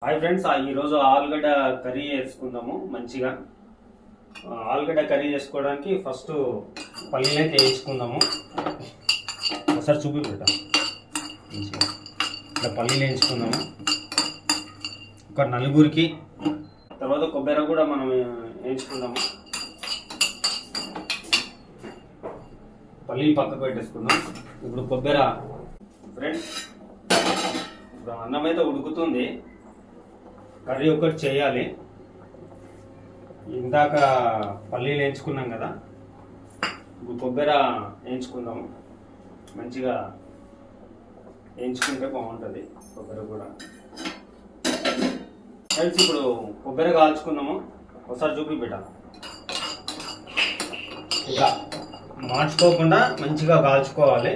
Hi friends, ఈరోజు ఆలుగడ్డ curry చేసుకుందాము. మంచిగా ఆలుగడ్డ కర్రీ చేసుకోవడానికి ఫస్ట్ పల్లీలు అయితే వేయించుకుందాము. ఒకసారి చూపి పెట్ట మంచిగా ఇట్లా పల్లీలు వేయించుకుందాము. ఒక నలుగురికి. తర్వాత కొబ్బరి కూడా మనం వేయించుకుందాము. పల్లీలు పక్కకు పెట్టేసుకుందాం. ఇప్పుడు కొబ్బరి ఫ్రెండ్స్, ఇప్పుడు అన్నం అయితే ఉడుకుతుంది. కర్రీ ఒకటి చేయాలి. ఇందాక పల్లీలు వేయించుకున్నాం కదా, ఇప్పుడు కొబ్బరి వేయించుకుందాము. మంచిగా వేయించుకుంటే బాగుంటుంది కొబ్బరి కూడా. ఫ్రెండ్స్, ఇప్పుడు కొబ్బరి కాల్చుకుందాము. ఒకసారి చూపి పెట్ట ఇక మార్చుకోకుండా మంచిగా కాల్చుకోవాలి.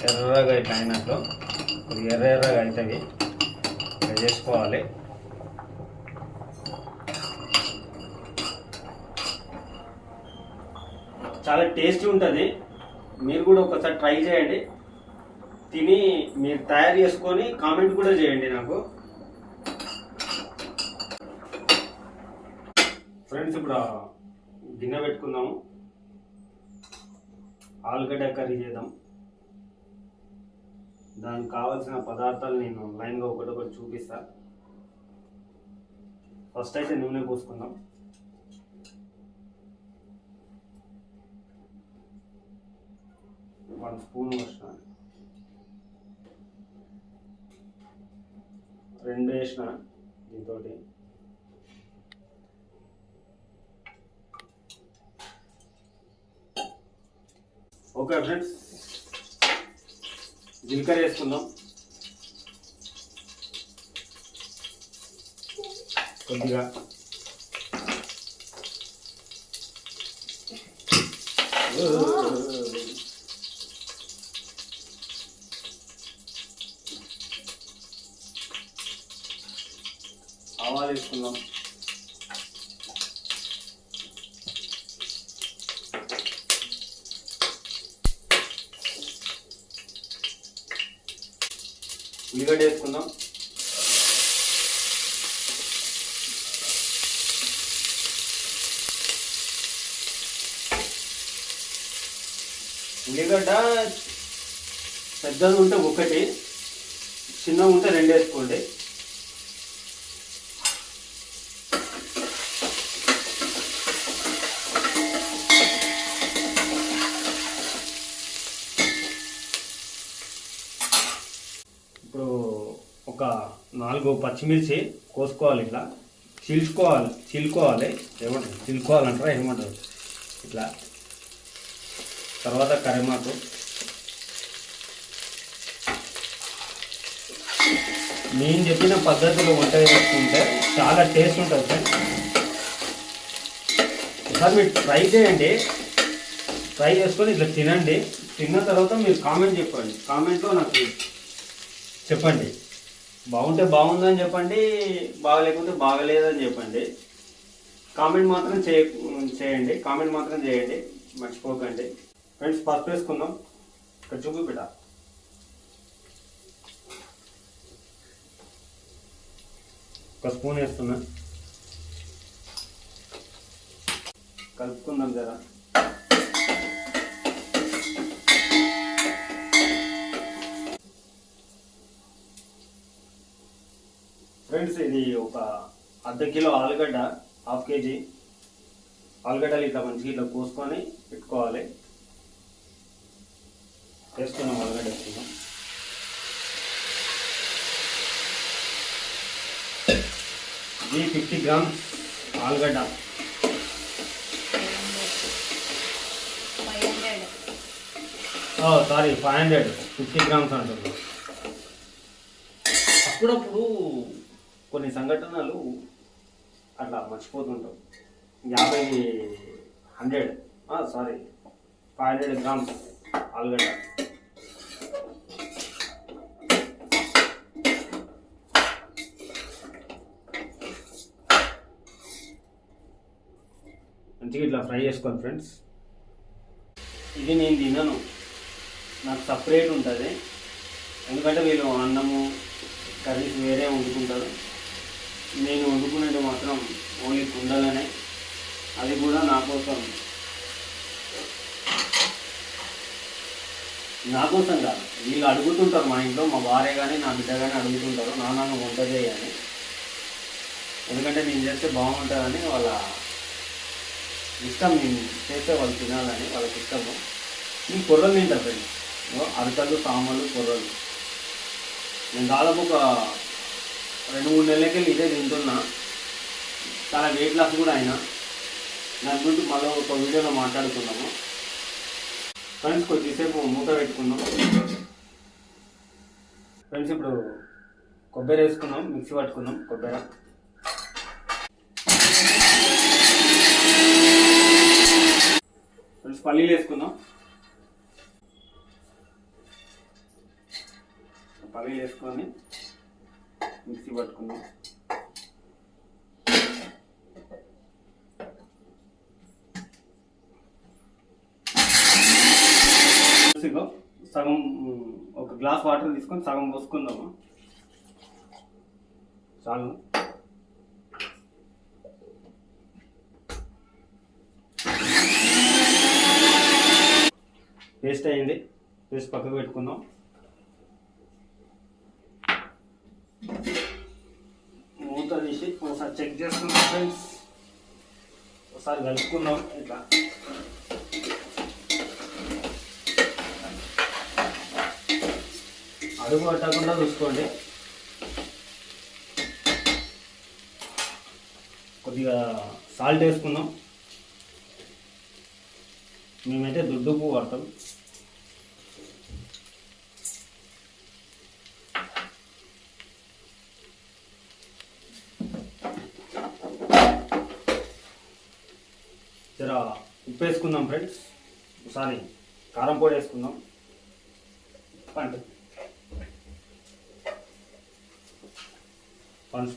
ఎర్రగా ఇట్లా అయినట్లు ఎర్రగా అవుతుంది. ఇట్లా చేసుకోవాలి. చాలా టేస్టీ ఉంటుంది. మీరు కూడా ఒకసారి ట్రై చేయండి. తిని మీరు తయారు చేసుకొని కామెంట్ కూడా చేయండి నాకు. ఫ్రెండ్స్, ఇప్పుడు గిన్నె పెట్టుకుందాము. ఆలుగడ్డ కర్రీ చేద్దాం. దానికి కావాల్సిన పదార్థాలు నేను లైన్గా ఒకటి చూపిస్తా. ఫస్ట్ అయితే నూనె పోసుకుందాం. వన్ స్పూన్ వేసిన, 2 వేసిన. దీంతో ఓకే ఫ్రెండ్స్, జీలకర్ర వేసుకుందాం కొద్దిగా. ఆవాలు వేసుకుందాం. ఉల్లిగడ్డ వేసుకుందాం. ఉల్లిగడ్డ పెద్దది ఉంటే ఒకటి, చిన్నగా ఉంటే 2 వేసుకోండి. ఇప్పుడు ఒక 4 పచ్చిమిర్చి కోసుకోవాలి. ఇట్లా చీల్చుకోవాలి. ఏమంటారు, చీల్చుకోవాలంటారా ఏమంటారు, ఇట్లా. తర్వాత కరివేపాకు, నేను చెప్పిన పద్ధతిలో వంట చేసుకుంటే చాలా టేస్ట్ ఉంటుంది ఫ్రెండ్స్. ఒకసారి మీరు ట్రై చేయండి. ట్రై చేసుకొని ఇట్లా తినండి. తిన్న తర్వాత మీరు కామెంట్ చెప్పండి. కామెంట్లో నాకు చెప్పండి. బాగుంటే బాగుందని చెప్పండి, బాగలేకుంటే బాగలేదని చెప్పండి. కామెంట్ మాత్రం చేయండి. కామెంట్ మాత్రం చేయండి, మర్చిపోకండి. ఫ్రెండ్స్, పసుపు వేసుకుందాం. ఇక్కడ చూపి బిడ్డ. ఒక స్పూన్ వేస్తున్నా. కలుపుకుందాం జరా. ఫ్రెండ్స్, ఇది ఒక ½ కిలో ఆలుగడ్డ, 1/2 కేజీ ఆలుగడ్డలు ఇట్లా మంచిగా ఇట్లా కోసుకొని పెట్టుకోవాలి. వేసుకున్నాం, ఆలుగడ్డ వేసుకున్నాం. ఇది 50 గ్రామ్స్ ఆలుగడ్డ. సారీ, 500, 50 గ్రామ్స్ అంటున్నాం. అప్పుడప్పుడు కొన్ని సంఘటనలు అట్లా మర్చిపోతుంటాం. 500 గ్రామ్స్ ఆలుగడ్డ. మంచిగా ఇట్లా ఫ్రై చేసుకోండి ఫ్రెండ్స్. ఇది నేను తినను, నాకు సపరేట్ ఉంటుంది. ఎందుకంటే వీళ్ళు అన్నము కర్రీస్ వేరే వండుకుంటారు. మాత్రం ఓన్లీ కుండలనే, అది కూడా నా కోసం కాదు. వీళ్ళు అడుగుతుంటారు మా ఇంట్లో, మా భార్య కానీ నా బిడ్డ కానీ అడుగుతుంటారు నాన్న వంట చేయని. ఎందుకంటే నేను చేస్తే బాగుంటుందని వాళ్ళ ఇష్టం, నేను చేస్తే వాళ్ళు తినాలని వాళ్ళకి ఇష్టము. ఈ కొర్రలు తింటారు ఫ్రెండ్స్, అరకలు, సామలు, కొర్రలు. నేను దాదాపు ఒక 2-3 నెలలకి ఇదే తింటున్నా. చాలా వెయిట్ లాస్ కూడా అయినా. దాని గురించి మళ్ళీ ఒక వీడియోలో మాట్లాడుకున్నాము ఫ్రెండ్స్. కొద్దిసేపు మూత పెట్టుకున్నాం ఫ్రెండ్స్. ఇప్పుడు కొబ్బరి వేసుకున్నాం, మిక్సీ పట్టుకున్నాం కొబ్బరి. ఫ్రెండ్స్ పల్లీలు వేసుకుందాం. పల్లీలు వేసుకొని మిక్సీ పట్టుకుందాం. సగం ఒక గ్లాస్ వాటర్ తీసుకొని సగం పోసుకుందాము చాలు. పేస్ట్ అయ్యింది, పేస్ట్ పక్కకు పెట్టుకుందాం. మూత తీసి ఒకసారి చెక్ చేసుకుందాం ఫ్రెండ్స్. ఒకసారి కలుపుకుందాం ఇట్లా. అడుగు పట్టకుండా చూసుకోండి. కొద్దిగా సాల్ట్ వేసుకుందాం. మేమైతే దొడ్డు ఉప్పు వాడతాం. జర ఉప్పు వేసుకుందాం ఫ్రెండ్స్. ఒకసారి కారం పొడి వేసుకుందాం. అంటే 1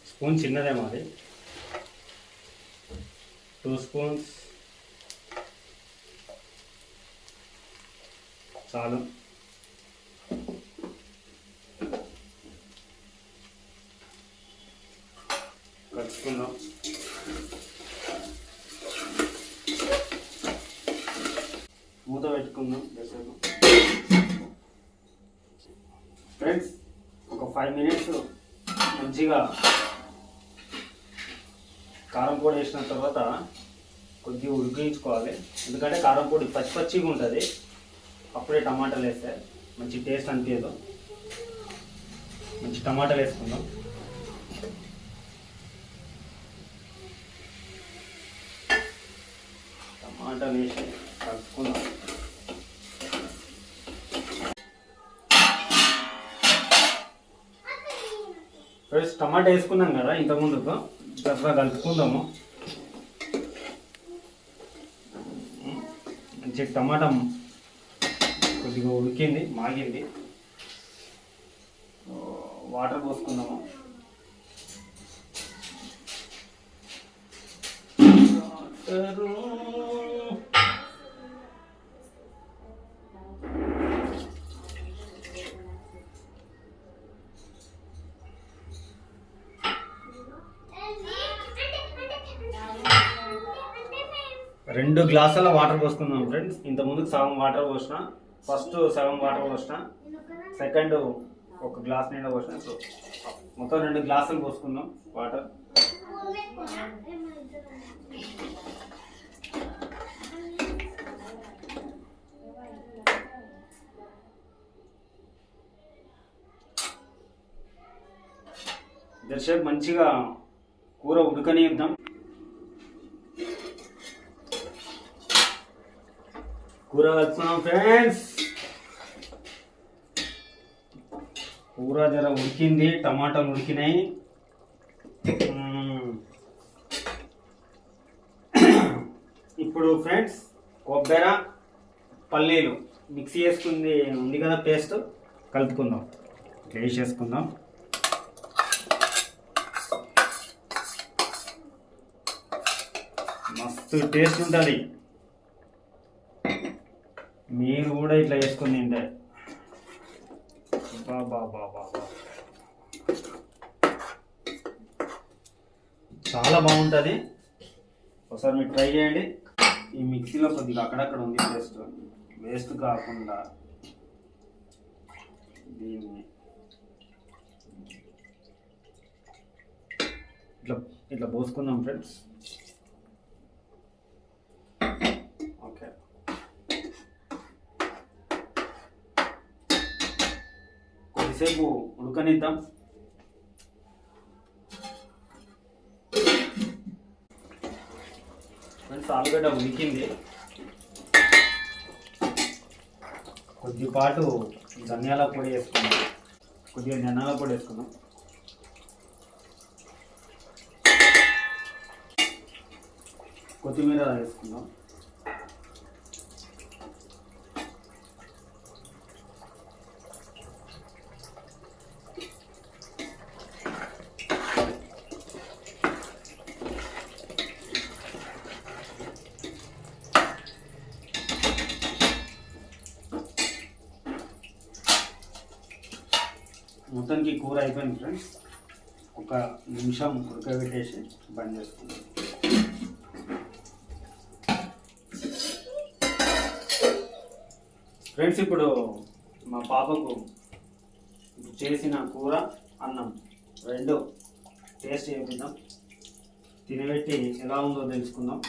స్పూన్ చిన్నదే మాది. 2 స్పూన్స్ చాలు. కలుపుకుందాం. మూత పెట్టుకుందాం ఫ్రెండ్స్. ఒక 5 మినిట్స్ మంచిగా కారం పొడి వేసిన తర్వాత కొద్దిగా ఉడికించుకోవాలి. ఎందుకంటే కారం పొడి పచ్చిగా ఉంటుంది. అప్పుడే టమాటాలు వేస్తే మంచి టేస్ట్ అనిపించదు. మంచి టమాటాలు వేసుకుందాం. టమాటాలు వేసి కలుపుకుందాం. ఫ్రెండ్స్ టమాటా వేసుకున్నాం కదా ఇంతకుముందుకు, చక్కగా కలుపుకుందాము. మంచి టమాటా కొద్దిగా ఉడికింది, మాగింది. వాటర్ పోసుకుందాము. రెండు గ్లాసుల వాటర్ పోసుకుందాం ఫ్రెండ్స్. ఇంత ముందుకు సగం వాటర్ పోసిన, ఫస్ట్ సగం వాటర్ పోసిన, సెకండ్ ఒక గ్లాస్ నిండా పోసిన. సో మొత్తం 2 గ్లాసులు పోసుకుందాం వాటర్. దర్శక్ మంచిగా కూర ఉడకనిద్దాం. కూర కలుపుకున్నాం ఫ్రెండ్స్. కూర జర ఉడికింది, టమాటాలు ఉడికినాయి. ఇప్పుడు ఫ్రెండ్స్ కొబ్బరి, పల్లీలు మిక్సీ చేసుకుంది ఉంది కదా పేస్ట్, కలుపుకుందాం. ఇట్లా వేసేసుకుందాం. మస్తు టేస్ట్ ఉంటుంది. మీరు కూడా ఇట్లా వేసుకుని తింటే బాబా. చాలా బాగుంటుంది. ఒకసారి మీరు ట్రై చేయండి. ఈ మిక్సీలో కొద్దిగా అక్కడక్కడ ఉంది పేస్ట్, వేస్ట్ కాకుండా దీన్ని ఇట్లా ఇట్లా పోసుకుందాం ఫ్రెండ్స్. ఓకే, కొద్దిసేపు ఉడకనిద్దాం. ఫ్రెండ్స్ ఆలుగడ్డ ఉడికింది. కొద్దిపాటు ధనియాల పొడి వేసుకుందాం, కొద్దిగా ధనియాల పొడి వేసుకుందాం. కొత్తిమీర వేసుకుందాం. మొత్తానికి కూర అయిపోయింది ఫ్రెండ్స్. ఒక నిమిషం ఉడకబెట్టేసి బంద్ చేసుకుందాం. ఫ్రెండ్స్ ఇప్పుడు మా పాపకు చేసిన కూర అన్నం రెండు టేస్ట్ చేద్దాం, తినబెట్టి ఎలా ఉందో తెలుసుకుందాం.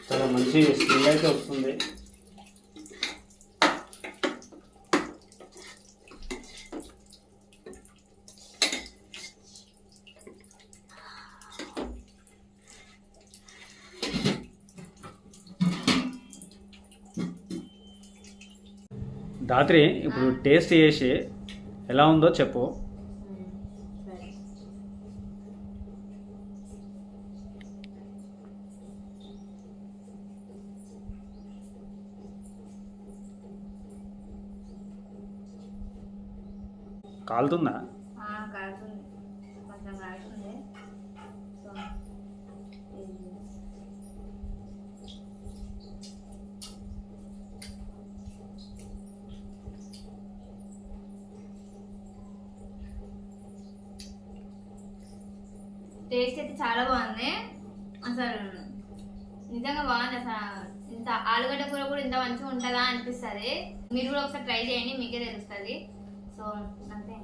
చాలా మంచి స్మెల్ అయితే వస్తుంది. రాత్రి ఇప్పుడు టేస్ట్ చేసి ఎలా ఉందో చెప్పు. కాలుతుందా? టేస్ట్ అయితే చాలా బాగుంది. అసలు నిజంగా బాగుంది. అసలు ఇంత ఆలుగడ్డ కూర కూడా ఇంత మంచిగా ఉంటుందా అనిపిస్తుంది. మీరు కూడా ఒకసారి ట్రై చేయండి, మీకే తెలుస్తుంది. సో అంతే,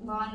బాగుంది.